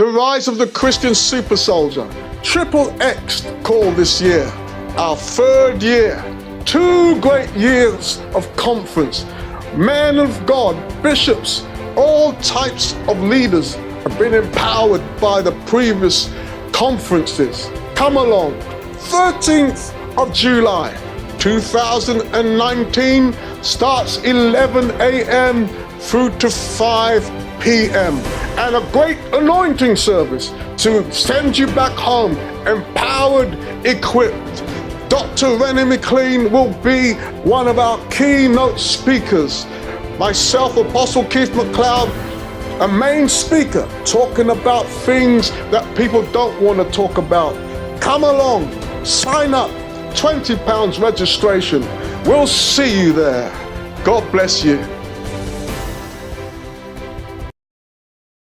The rise of the Christian super soldier. XXX call this year. Our third year. 2 great years of conference. Men of God, bishops, all types of leaders have been empowered by the previous conferences. Come along. 13th of July, 2019 starts 11 a.m. through to 5 p.m. and a great anointing service to send you back home empowered, equipped. Dr. Rennie McLeod will be one of our keynote speakers. Myself, Apostle Keith McLeod, a main speaker, talking about things that people don't want to talk about. Come along, sign up, £20 registration. We'll see you there. God bless you.